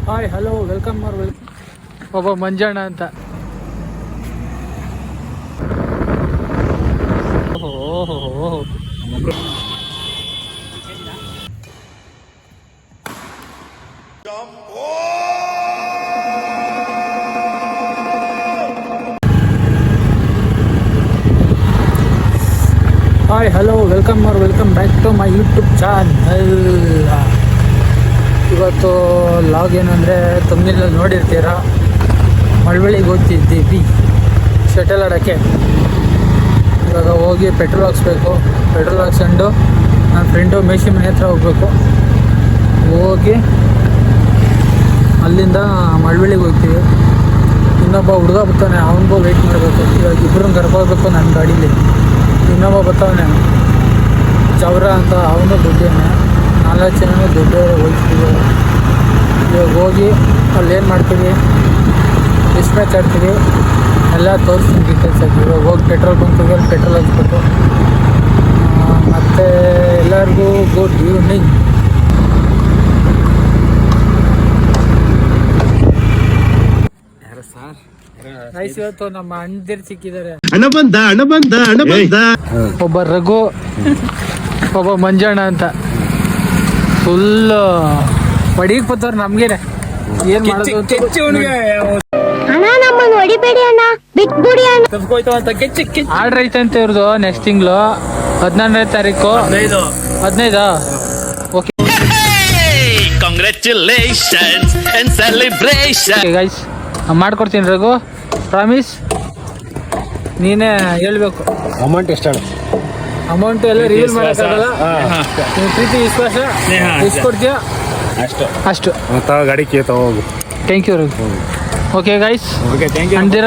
Hi hello welcome ಒಬ್ಬ ಮಂಜಣ್ಣ ಅಂತ. Hi hello welcome back to my YouTube channel. ಇವತ್ತು ಲಾಗ್ ಏನಂದರೆ ತಮ್ಮನಲ್ಲಿ ನೋಡಿರ್ತೀರ, ಮಳವಳ್ಳಿಗೆ ಹೋಗ್ತಿದ್ದೀವಿ ಶಟಲ್ ಆಡೋಕ್ಕೆ. ಇವಾಗ ಹೋಗಿ ಪೆಟ್ರೋಲ್ ಹಾಕ್ಸ್ಬೇಕು. ಪೆಟ್ರೋಲ್ ಹಾಕ್ಸ್ಕೊಂಡು ನನ್ನ ಫ್ರೆಂಡು ಮೇಷಿ ಮನೆ ಹತ್ರ ಹೋಗ್ಬೇಕು. ಹೋಗಿ ಅಲ್ಲಿಂದ ಮಳವಳ್ಳಿಗೆ ಹೋಗ್ತೀವಿ. ಇನ್ನೊಬ್ಬ ಹುಡುಗ ಬರ್ತಾನೆ, ಅವನಿಗೂ ವೆಯ್ಟ್ ಮಾಡಬೇಕು. ಇವಾಗ ಇಬ್ಬರನ್ನ ಕರ್ಕೋಬೇಕು ನನ್ನ ಗಾಡೀಲಿ. ಇನ್ನೊಬ್ಬ ಬರ್ತಾವನೆ ಚೌರ ಅಂತ, ಅವನು ದುಡ್ಡೇನೆ. 4 ಜನ ದುಡ್ಡು ಹೋಗ್ತೀವಿ. ಇವಾಗ ಹೋಗಿ ಅಲ್ಲೇನು ಮಾಡ್ತೀವಿ, ಎಷ್ಟು ಮ್ಯಾಚ್ ಆಡ್ತೀವಿ ಎಲ್ಲ ತೋರಿಸ್ತೀನಿ ಡೀಟೇಲ್ಸಾಗಿ. ಇವಾಗ ಹೋಗಿ ಪೆಟ್ರೋಲ್ ಬಂಕಿಗೆ ಪೆಟ್ರೋಲ್ ಹಾಕ್ಸ್ಬೇಕು. ಮತ್ತು ಎಲ್ಲರಿಗೂ ಗುಡ್ ಈವ್ನಿಂಗ್. ನೈಸ್. ಇವತ್ತು ನಮ್ಮ ಅಣ್ಣದಿರು ಸಿಕ್ಕಿದ್ದಾರೆ. ಒಬ್ಬ ರಘು, ಒಬ್ಬ ಮಂಜಣ್ಣ ಅಂತ. ಫುಲ್ ಹೊಡಿಗೆ ಬತ್ತವ್ರು ನಮ್ಗೇನೆ. ಏನ್ ಮಾಡೋದು ಆರ್ಡ್ರ್ ಐತಂತೆ ಇವ್ರದ್ದು. ನೆಕ್ಸ್ಟ್ ತಿಂಗಳು 14ನೇ ತಾರೀಕು. 15 okay. Congratulations and celebration. Guys ಮಾಡ್ಕೊಡ್ತೀನಿ ರಘು, ಪ್ರಾಮಿಸ್. ನೀನೇ ಹೇಳ್ಬೇಕು ಅಮೌಂಟ್ ಎಷ್ಟು. ಅಮೌಂಟ್ ಎಲ್ಲ ರಿವೀಲ್ ಮಾಡೋಕ್ಕಾಗಲ್ಲ. ನೀವು ಪ್ರೀತಿ ವಿಶ್ವಾಸ ಎಷ್ಟು ಕೊಡ್ತೀಯಾ ಅಷ್ಟು ಗಾಡಿ ಹೋಗು. Thank you Raghu. Okay guys, ಅಂದಿರ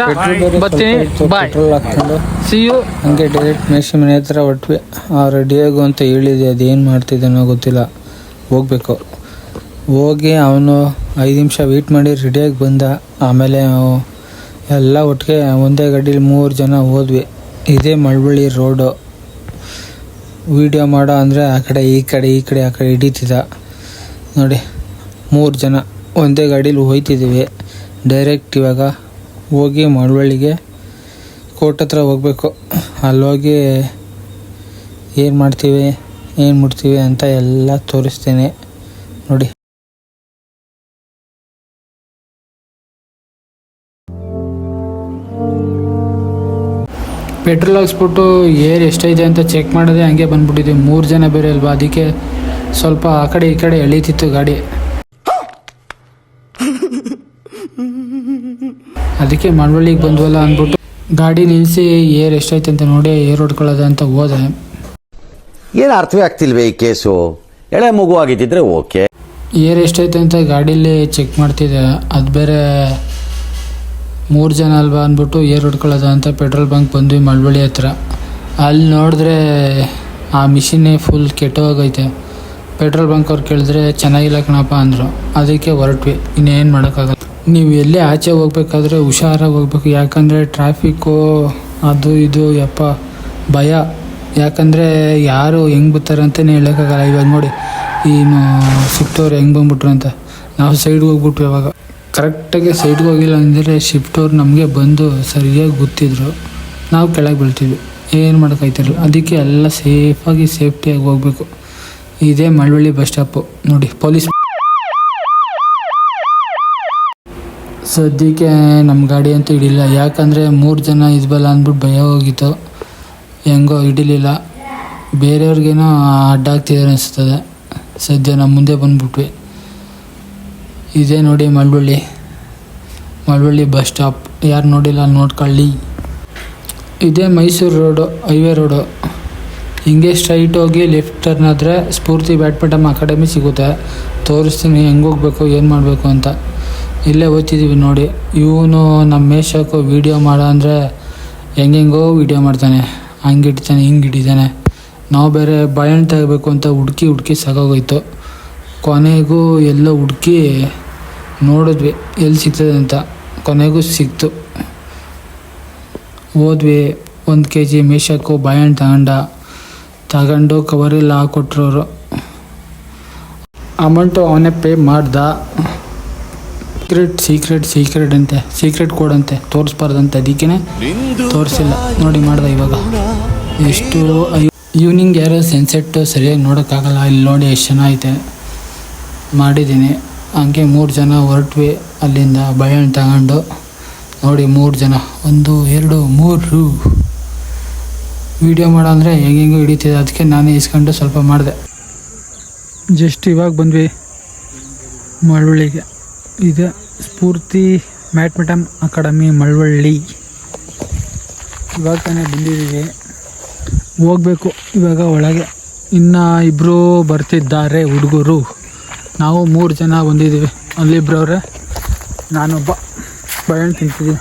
ಬರ್ತೀನಿ, ಬಾಯ್, ಸಿ ಯು. ಹಂಗೆ ಡೈರೆಕ್ಟ್ ಮೇಷಿ ಮನೆ ಹತ್ರ ಹೊಟ್ವಿ. ರೆಡಿಯಾಗು ಅಂತ ಹೇಳಿದೆ, ಅದೇನು ಮಾಡ್ತಿದ್ದಾನೋ ಗೊತ್ತಿಲ್ಲ. ಹೋಗ್ಬೇಕು. ಹೋಗಿ ಅವನು 5 ನಿಮಿಷ ವೆಯ್ಟ್ ಮಾಡಿ ರೆಡಿಯಾಗಿ ಬಂದ. ಆಮೇಲೆ ಎಲ್ಲ ಒಟ್ಟಿಗೆ ಒಂದೇ ಗಾಡೀಲಿ 3 ಜನ ಹೋದ್ವಿ. ಇದೇ ಮಳವಳ್ಳಿ ರೋಡು. ವೀಡಿಯೋ ಮಾಡೋ ಅಂದರೆ ಆ ಕಡೆ ಈ ಕಡೆ ಆ ಕಡೆ ಹಿಡಿತಿದ್ದ ನೋಡಿ. 3 ಜನ ಒಂದೇ ಗಾಡೀಲಿ ಹೋಯ್ತಿದ್ದೀವಿ. ಡೈರೆಕ್ಟ್ ಇವಾಗ ಹೋಗಿ ಮಳವಳ್ಳಿಗೆ ಕೋರ್ಟ್ ಹತ್ರ ಹೋಗ್ಬೇಕು. ಅಲ್ಲೋಗಿ ಏನು ಮಾಡ್ತೀವಿ, ಏನು ಮುಟ್ತೀವಿ ಅಂತ ಎಲ್ಲ ತೋರಿಸ್ತೀನಿ ನೋಡಿ. ಪೆಟ್ರೋಲ್ ಹಾಕ್ಸ್ಬಿಟ್ಟು ಏರ್ ಎಷ್ಟೈತೆ ಅಂತ ಚೆಕ್ ಮಾಡಿದೆ. ಹಂಗೆ ಬಂದ್ಬಿಟ್ಟಿದ್ವಿ. 3 ಜನ ಬೇರೆ ಅಲ್ವಾ, ಅದಕ್ಕೆ ಸ್ವಲ್ಪ ಆ ಕಡೆ ಈ ಕಡೆ ಎಳೀತಿತ್ತು ಗಾಡಿ. ಅದಕ್ಕೆ ಮಳವಳ್ಳಿಗೆ ಬಂದ್ವಲ್ಲ ಅಂದ್ಬಿಟ್ಟು ಗಾಡಿ ನಿಲ್ಲಿಸಿ ಏರ್ ಎಷ್ಟೈತೆ ಅಂತ ನೋಡಿ ಏರ್ ಹೊಡ್ಕೊಳ್ಳೋದು ಅಂತ ಹೋದೆ. ಏನು ಅರ್ಥವೇ ಆಗ್ತಿಲ್ವೇ ಈ ಕೇಸು? ಎಳೆ ಮಗು ಆಗಿದ್ದಿದ್ರೆ ಓಕೆ. ಏರ್ ಎಷ್ಟೈತೆ ಅಂತ ಗಾಡೀಲಿ ಚೆಕ್ ಮಾಡ್ತಿದ್ದೆ. ಅದು ಬೇರೆ 3 ಜನ ಅಲ್ವಾ ಅಂದ್ಬಿಟ್ಟು ಏರ್ ಹೊಡ್ಕೊಳ್ಳೋದು ಅಂತ ಪೆಟ್ರೋಲ್ ಬಂಕ್ ಬಂದ್ವಿ ಮಳವಳ್ಳಿ ಹತ್ರ. ಅಲ್ಲಿ ನೋಡಿದ್ರೆ ಆ ಮಿಷಿನ್ನೇ ಫುಲ್ ಕೆಟ್ಟೋಗೈತೆ. ಪೆಟ್ರೋಲ್ ಬಂಕ್ ಅವ್ರು ಕೇಳಿದ್ರೆ ಚೆನ್ನಾಗಿಲ್ಲ ಕಣಪ್ಪ ಅಂದರು. ಅದಕ್ಕೆ ಹೊರಟ್ವಿ. ಇನ್ನೇನು ಮಾಡೋಕ್ಕಾಗಲ್ಲ. ನೀವು ಎಲ್ಲೇ ಆಚೆ ಹೋಗ್ಬೇಕಾದ್ರೆ ಹುಷಾರಾಗಿ ಹೋಗ್ಬೇಕು. ಯಾಕಂದರೆ ಟ್ರಾಫಿಕ್ಕು ಅದು ಇದು ಯಪ್ಪ ಭಯ. ಯಾಕಂದರೆ ಯಾರು ಹೆಂಗೆ ಬರ್ತಾರೆ ಅಂತಲೇ ಹೇಳೋಕ್ಕಾಗಲ್ಲ. ಇವಾಗ ನೋಡಿ ಇನ್ನು ಶಿಫ್ಟವ್ರು ಹೆಂಗೆ ಬಂದ್ಬಿಟ್ರು ಅಂತ. ನಾವು ಸೈಡ್ಗೆ ಹೋಗ್ಬಿಟ್ವಿ. ಅವಾಗ ಕರೆಕ್ಟಾಗಿ ಸೈಡ್ಗೆ ಹೋಗಿಲ್ಲ ಅಂದರೆ ಶಿಫ್ಟವ್ರು ನಮಗೆ ಬಂದು ಸರಿಯಾಗಿ ಗೊತ್ತಿದ್ರು, ನಾವು ಕೆಳಗೆ ಬೀಳ್ತಿದ್ವಿ. ಏನು ಮಾಡೋಕ್ಕಾಯ್ತಿರಲ್ಲ. ಅದಕ್ಕೆ ಎಲ್ಲ ಸೇಫ್ಟಿಯಾಗಿ ಹೋಗಬೇಕು. ಇದೇ ಮಳವಳ್ಳಿ ಬಸ್ ಸ್ಟಾಪು ನೋಡಿ. ಪೊಲೀಸ್ ಸದ್ಯಕ್ಕೆ ನಮ್ಮ ಗಾಡಿ ಅಂತೂ ಹಿಡಿಲಿಲ್ಲ. ಯಾಕಂದರೆ 3 ಜನ ಇದ್ಬಲ್ಲ ಅಂದ್ಬಿಟ್ಟು ಭಯ ಹೋಗಿತ್ತು. ಹೆಂಗೋ ಹಿಡಿಲಿಲ್ಲ. ಬೇರೆಯವ್ರಿಗೇನೋ ಅಡ್ಡಾಗ್ತಿದ್ದಾರೆ ಅನಿಸ್ತದೆ. ಸದ್ಯ ನಮ್ಮ ಮುಂದೆ ಬಂದ್ಬಿಟ್ವಿ. ಇದೇ ನೋಡಿ ಮಳವಳ್ಳಿ ಬಸ್ ಸ್ಟಾಪ್. ಯಾರು ನೋಡಿಲ್ಲ ನೋಡ್ಕೊಳ್ಳಿ. ಇದೇ ಮೈಸೂರು ರೋಡು, ಹೈವೇ ರೋಡು. ಹಿಂಗೆ ಸ್ಟ್ರೈಟ್ ಹೋಗಿ ಲೆಫ್ಟ್ ಟರ್ನ್ ಆದರೆ ಸ್ಫೂರ್ತಿ ಬ್ಯಾಡ್ಮಿಂಟನ್ ಅಕಾಡೆಮಿ ಸಿಗುತ್ತೆ. ತೋರಿಸ್ತೀನಿ ಹೆಂಗೆ ಹೋಗ್ಬೇಕು, ಏನು ಮಾಡಬೇಕು ಅಂತ. ಇಲ್ಲೇ ಓದ್ತಿದ್ದೀವಿ ನೋಡಿ. ಇವನು ನಮ್ಮ ಮೇಷಕ್ಕೂ ವೀಡಿಯೋ ಮಾಡೋ ಅಂದರೆ ಹೆಂಗೆಂಗೋ ವೀಡಿಯೋ ಮಾಡ್ತಾನೆ. ಹಂಗೆ ಹಿಡಿತಾನೆ, ಹಿಂಗೆ ಹಿಡಿತಾನೆ. ನಾವು ಬೇರೆ ಬಾಳೆಹಣ್ಣು ತೆಗಬೇಕು ಅಂತ ಹುಡುಕಿ ಸಾಕಾಗೋಯ್ತು. ಕೊನೆಗೂ ಎಲ್ಲ ಹುಡುಕಿ ನೋಡಿದ್ವಿ ಎಲ್ಲಿ ಸಿಗ್ತದೆ ಅಂತ. ಕೊನೆಗೂ ಸಿಕ್ತು. ಹೋದ್ವಿ. 1 kg ಮೇಷಕ್ಕೂ ಬಾಳೆಹಣ್ಣು ತಗೊಂಡು ಕವರೆಲ್ಲ ಹಾಕ್ಕೊಟ್ರು ಅವರು. ಅಮೌಂಟು ಅವನೇ ಪೇ ಮಾಡ್ದ. ಸೀಕ್ರೆಟ್ ಅಂತೆ, ಸೀಕ್ರೆಟ್ ಕೋಡ್ ಅಂತೆ, ತೋರಿಸ್ಬಾರ್ದಂತೆ, ಅದಕ್ಕೇ ತೋರಿಸಿಲ್ಲ. ನೋಡಿ ಮಾಡ್ದೆ ಇವಾಗ. ಎಷ್ಟು ಈವ್ನಿಂಗ್ ಯಾರೋ ಸನ್ಸೆಟ್ ಸರಿಯಾಗಿ ನೋಡೋಕ್ಕಾಗಲ್ಲ. ಇಲ್ಲಿ ನೋಡಿ ಎಷ್ಟು ಚೆನ್ನಾಗೈತೆ. ಮಾಡಿದ್ದೀನಿ. ಹಂಗೆ 3 ಜನ ಹೊರಟ್ವಿ ಅಲ್ಲಿಂದ ಬಾಳೆಹಣ್ಣು ತಗೊಂಡು. ನೋಡಿ 3 ಜನ, 1 2 3 ವೀಡಿಯೋ ಮಾಡೋ ಅಂದರೆ ಹೆಂಗೆಂಗೂ ಹಿಡಿತಿದೆ. ಅದಕ್ಕೆ ನಾನೇ ಇಸ್ಕೊಂಡು ಸ್ವಲ್ಪ ಮಾಡಿದೆ. ಜಸ್ಟ್ ಇವಾಗ ಬಂದ್ವಿ ಮಳವಳ್ಳಿಗೆ. ಇದು ಸ್ಫೂರ್ತಿ ಮ್ಯಾಟ್ಮಿಟಮ್ ಅಕಾಡೆಮಿ ಮಳವಳ್ಳಿ. ಇವಾಗ ತಾನೇ ಬಂದಿದ್ದೀವಿ, ಹೋಗ್ಬೇಕು ಇವಾಗ ಒಳಗೆ. ಇನ್ನು 2 ಬರ್ತಿದ್ದಾರೆ ಹುಡುಗರು. ನಾವು 3 ಜನ ಬಂದಿದ್ದೀವಿ. ಅಲ್ಲಿಬ್ಬರವ್ರೆ, ನಾನೊಬ್ಬ. ಬಾಳೆಹಣ್ಣು ತಿಂತಿದ್ದೀವಿ.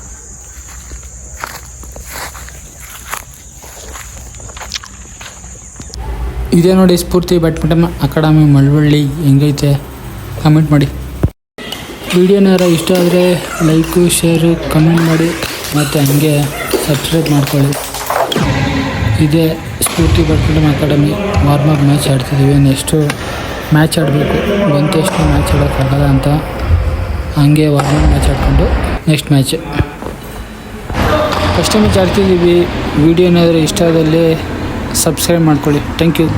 ಇದೇ ನೋಡಿ ಸ್ಫೂರ್ತಿ ಬ್ಯಾಡ್ಮಿಂಟನ್ ಅಕಾಡೆಮಿ ಮಳವಳ್ಳಿ. ಹೆಂಗೈತೆ ಕಮೆಂಟ್ ಮಾಡಿ. ವಿಡಿಯೋನಾರ ಇಷ್ಟ ಆದರೆ ಲೈಕು ಶೇರು ಕಮೆಂಟ್ ಮಾಡಿ, ಮತ್ತು ಹಂಗೆ ಸಬ್ಸ್ಕ್ರೈಬ್ ಮಾಡ್ಕೊಳ್ಳಿ. ಇದೇ Spoorthi badminton academy. Warm up match ಆಡ್ತಿದ್ದೀವಿ. ನೆಕ್ಸ್ಟು ಮ್ಯಾಚ್ ಆಡಬೇಕು. ಬಂತಷ್ಟು ಮ್ಯಾಚ್ ಆಡೋಕ್ಕಾಗಲ್ಲ ಅಂತ ಹಂಗೆ ವಾರ್ಮಪ್ ಮ್ಯಾಚ್ ಆಡಿಕೊಂಡು ನೆಕ್ಸ್ಟ್ ಮ್ಯಾಚ್. ಫಸ್ಟ್ ಮ್ಯಾಚ್ ಆಡ್ತಿದ್ದೀವಿ. ವಿಡಿಯೋನಾದರೆ ಇಷ್ಟ ಆದಲ್ಲಿ ಸಬ್ಸ್ಕ್ರೈಬ್ ಮಾಡ್ಕೊಳ್ಳಿ. Thank you.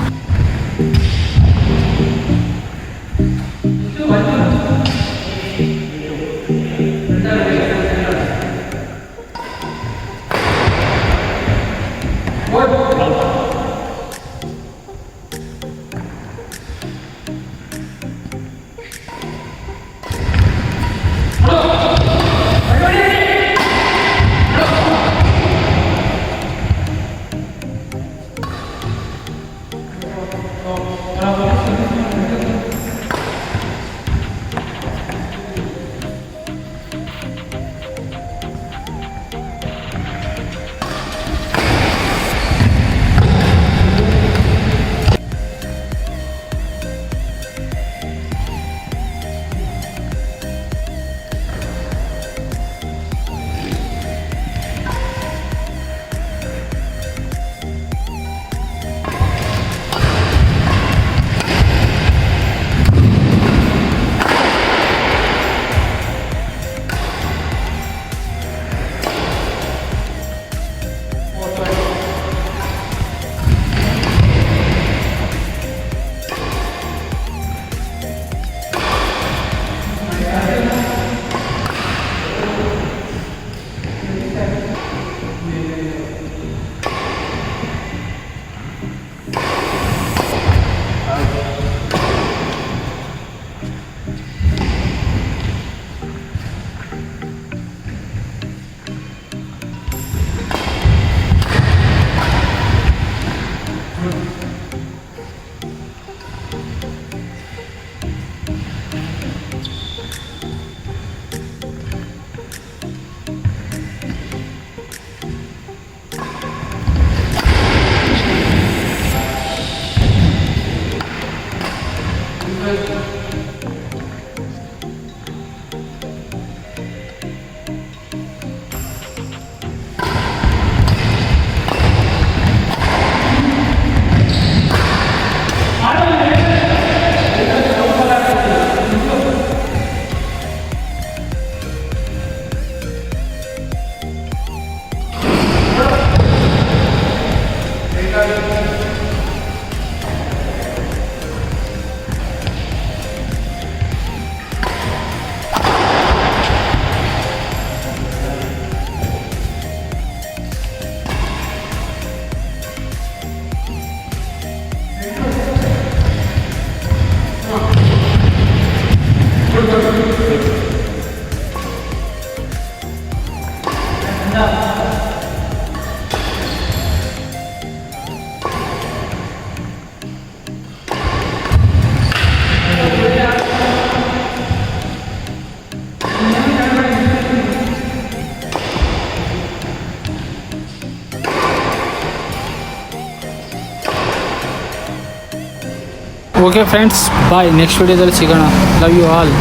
Okay friends, bye. Next ವಿಡಿಯೋದಲ್ಲಿ ಸಿಗೋಣ. Love you all.